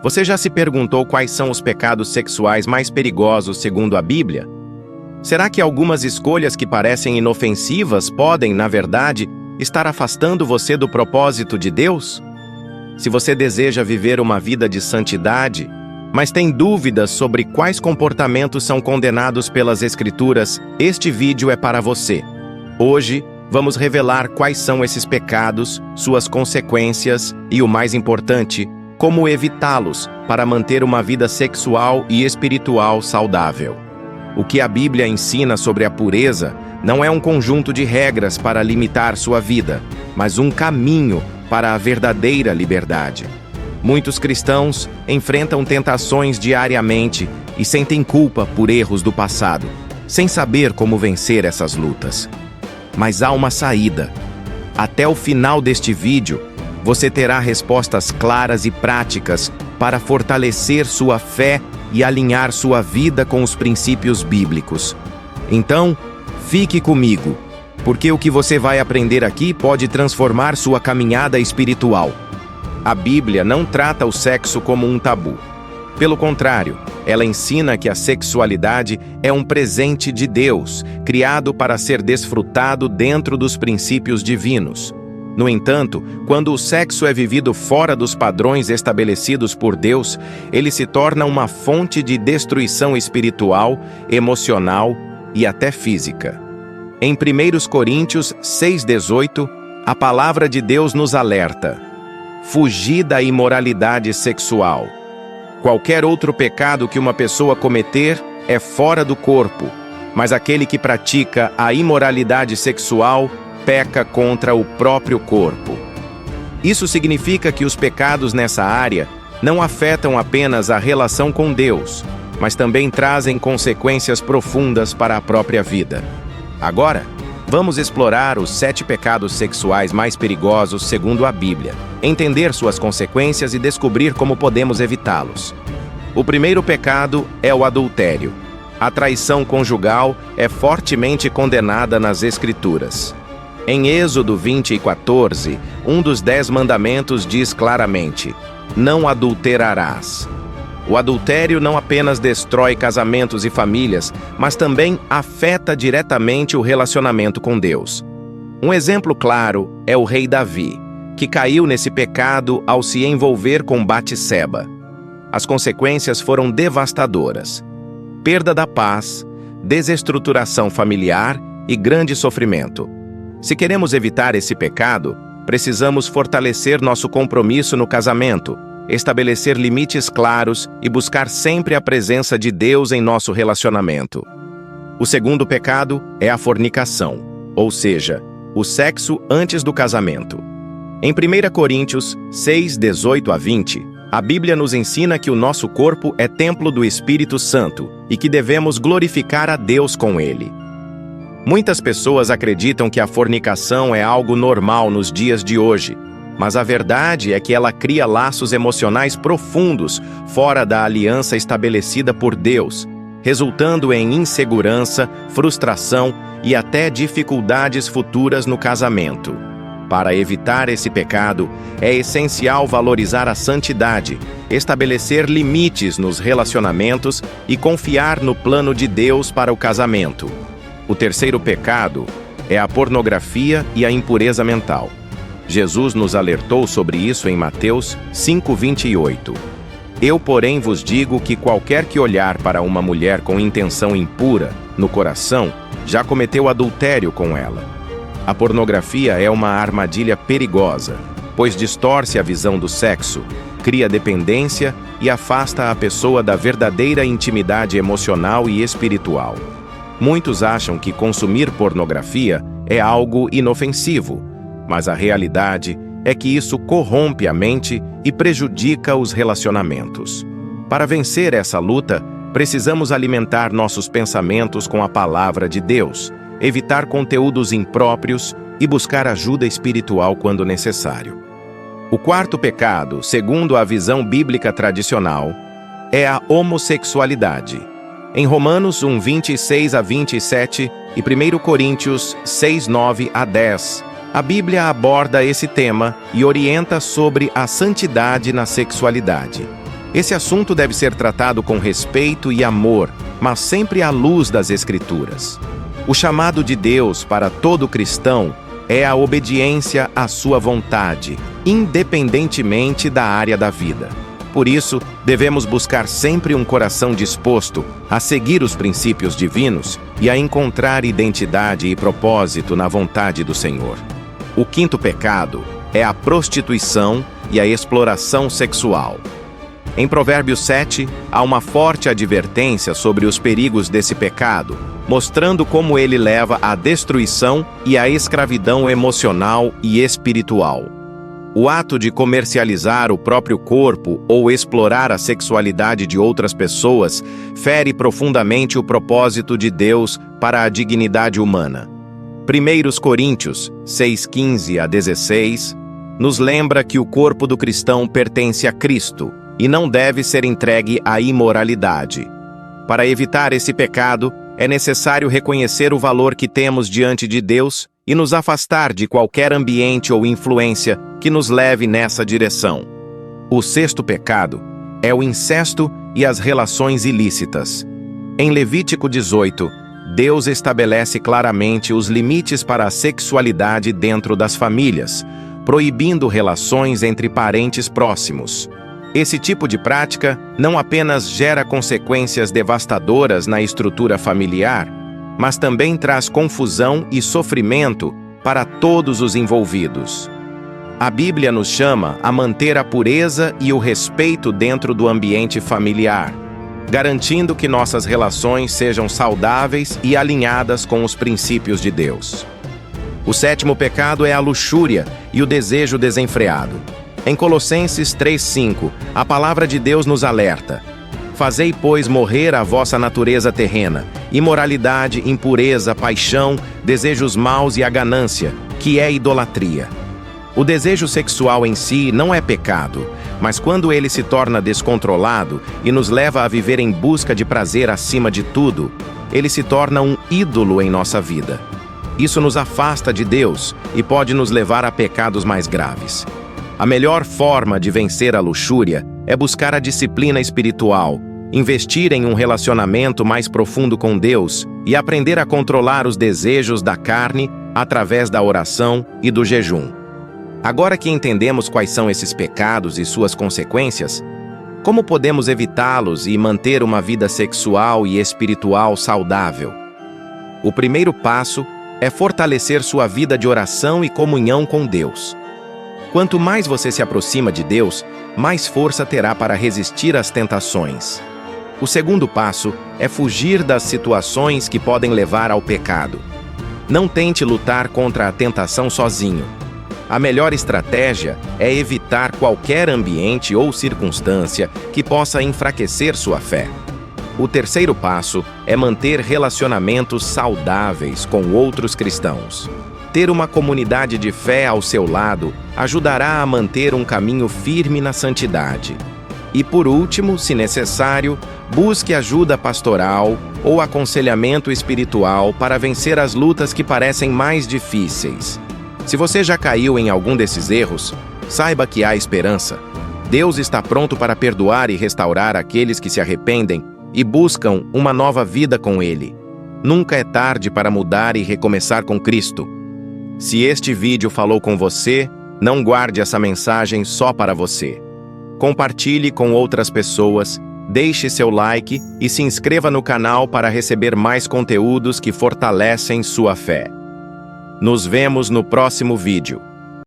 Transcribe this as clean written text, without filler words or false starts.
Você já se perguntou quais são os pecados sexuais mais perigosos segundo a Bíblia? Será que algumas escolhas que parecem inofensivas podem, na verdade, estar afastando você do propósito de Deus? Se você deseja viver uma vida de santidade, mas tem dúvidas sobre quais comportamentos são condenados pelas Escrituras, este vídeo é para você. Hoje, vamos revelar quais são esses pecados, suas consequências e, o mais importante, como evitá-los para manter uma vida sexual e espiritual saudável. O que a Bíblia ensina sobre a pureza não é um conjunto de regras para limitar sua vida, mas um caminho para a verdadeira liberdade. Muitos cristãos enfrentam tentações diariamente e sentem culpa por erros do passado, sem saber como vencer essas lutas. Mas há uma saída. Até o final deste vídeo, você terá respostas claras e práticas para fortalecer sua fé e alinhar sua vida com os princípios bíblicos. Então, fique comigo, porque o que você vai aprender aqui pode transformar sua caminhada espiritual. A Bíblia não trata o sexo como um tabu. Pelo contrário, ela ensina que a sexualidade é um presente de Deus, criado para ser desfrutado dentro dos princípios divinos. No entanto, quando o sexo é vivido fora dos padrões estabelecidos por Deus, ele se torna uma fonte de destruição espiritual, emocional e até física. Em 1 Coríntios 6,18, a palavra de Deus nos alerta: fugir da imoralidade sexual. Qualquer outro pecado que uma pessoa cometer é fora do corpo, mas aquele que pratica a imoralidade sexual peca contra o próprio corpo. Isso significa que os pecados nessa área não afetam apenas a relação com Deus, mas também trazem consequências profundas para a própria vida. Agora, vamos explorar os 7 pecados sexuais mais perigosos segundo a Bíblia, entender suas consequências e descobrir como podemos evitá-los. O primeiro pecado é o adultério. A traição conjugal é fortemente condenada nas Escrituras. Em Êxodo 20:14, um dos 10 mandamentos diz claramente: não adulterarás. O adultério não apenas destrói casamentos e famílias, mas também afeta diretamente o relacionamento com Deus. Um exemplo claro é o rei Davi, que caiu nesse pecado ao se envolver com Batseba. As consequências foram devastadoras: perda da paz, desestruturação familiar e grande sofrimento. Se queremos evitar esse pecado, precisamos fortalecer nosso compromisso no casamento, estabelecer limites claros e buscar sempre a presença de Deus em nosso relacionamento. O segundo pecado é a fornicação, ou seja, o sexo antes do casamento. Em 1 Coríntios 6:18-20, a Bíblia nos ensina que o nosso corpo é templo do Espírito Santo e que devemos glorificar a Deus com ele. Muitas pessoas acreditam que a fornicação é algo normal nos dias de hoje, mas a verdade é que ela cria laços emocionais profundos fora da aliança estabelecida por Deus, resultando em insegurança, frustração e até dificuldades futuras no casamento. Para evitar esse pecado, é essencial valorizar a santidade, estabelecer limites nos relacionamentos e confiar no plano de Deus para o casamento. O terceiro pecado é a pornografia e a impureza mental. Jesus nos alertou sobre isso em Mateus 5:28. Eu, porém, vos digo que qualquer que olhar para uma mulher com intenção impura no coração, já cometeu adultério com ela. A pornografia é uma armadilha perigosa, pois distorce a visão do sexo, cria dependência e afasta a pessoa da verdadeira intimidade emocional e espiritual. Muitos acham que consumir pornografia é algo inofensivo, mas a realidade é que isso corrompe a mente e prejudica os relacionamentos. Para vencer essa luta, precisamos alimentar nossos pensamentos com a palavra de Deus, evitar conteúdos impróprios e buscar ajuda espiritual quando necessário. O quarto pecado, segundo a visão bíblica tradicional, é a homossexualidade. Em Romanos 1:26-27 e 1 Coríntios 6:9-10, a Bíblia aborda esse tema e orienta sobre a santidade na sexualidade. Esse assunto deve ser tratado com respeito e amor, mas sempre à luz das Escrituras. O chamado de Deus para todo cristão é a obediência à sua vontade, independentemente da área da vida. Por isso, devemos buscar sempre um coração disposto a seguir os princípios divinos e a encontrar identidade e propósito na vontade do Senhor. O quinto pecado é a prostituição e a exploração sexual. Em Provérbios 7, há uma forte advertência sobre os perigos desse pecado, mostrando como ele leva à destruição e à escravidão emocional e espiritual. O ato de comercializar o próprio corpo ou explorar a sexualidade de outras pessoas fere profundamente o propósito de Deus para a dignidade humana. 1 Coríntios 6:15-16 nos lembra que o corpo do cristão pertence a Cristo e não deve ser entregue à imoralidade. Para evitar esse pecado, é necessário reconhecer o valor que temos diante de Deus e nos afastar de qualquer ambiente ou influência que nos leve nessa direção. O sexto pecado é o incesto e as relações ilícitas. Em Levítico 18, Deus estabelece claramente os limites para a sexualidade dentro das famílias, proibindo relações entre parentes próximos. Esse tipo de prática não apenas gera consequências devastadoras na estrutura familiar, mas também traz confusão e sofrimento para todos os envolvidos. A Bíblia nos chama a manter a pureza e o respeito dentro do ambiente familiar, garantindo que nossas relações sejam saudáveis e alinhadas com os princípios de Deus. O sétimo pecado é a luxúria e o desejo desenfreado. Em Colossenses 3:5, a palavra de Deus nos alerta: Fazei, pois, morrer a vossa natureza terrena, imoralidade, impureza, paixão, desejos maus e a ganância, que é idolatria. O desejo sexual em si não é pecado, mas quando ele se torna descontrolado e nos leva a viver em busca de prazer acima de tudo, ele se torna um ídolo em nossa vida. Isso nos afasta de Deus e pode nos levar a pecados mais graves. A melhor forma de vencer a luxúria é buscar a disciplina espiritual, investir em um relacionamento mais profundo com Deus e aprender a controlar os desejos da carne através da oração e do jejum. Agora que entendemos quais são esses pecados e suas consequências, como podemos evitá-los e manter uma vida sexual e espiritual saudável? O primeiro passo é fortalecer sua vida de oração e comunhão com Deus. Quanto mais você se aproxima de Deus, mais força terá para resistir às tentações. O segundo passo é fugir das situações que podem levar ao pecado. Não tente lutar contra a tentação sozinho. A melhor estratégia é evitar qualquer ambiente ou circunstância que possa enfraquecer sua fé. O terceiro passo é manter relacionamentos saudáveis com outros cristãos. Ter uma comunidade de fé ao seu lado ajudará a manter um caminho firme na santidade. E por último, se necessário, busque ajuda pastoral ou aconselhamento espiritual para vencer as lutas que parecem mais difíceis. Se você já caiu em algum desses erros, saiba que há esperança. Deus está pronto para perdoar e restaurar aqueles que se arrependem e buscam uma nova vida com Ele. Nunca é tarde para mudar e recomeçar com Cristo. Se este vídeo falou com você, não guarde essa mensagem só para você. Compartilhe com outras pessoas, deixe seu like e se inscreva no canal para receber mais conteúdos que fortalecem sua fé. Nos vemos no próximo vídeo.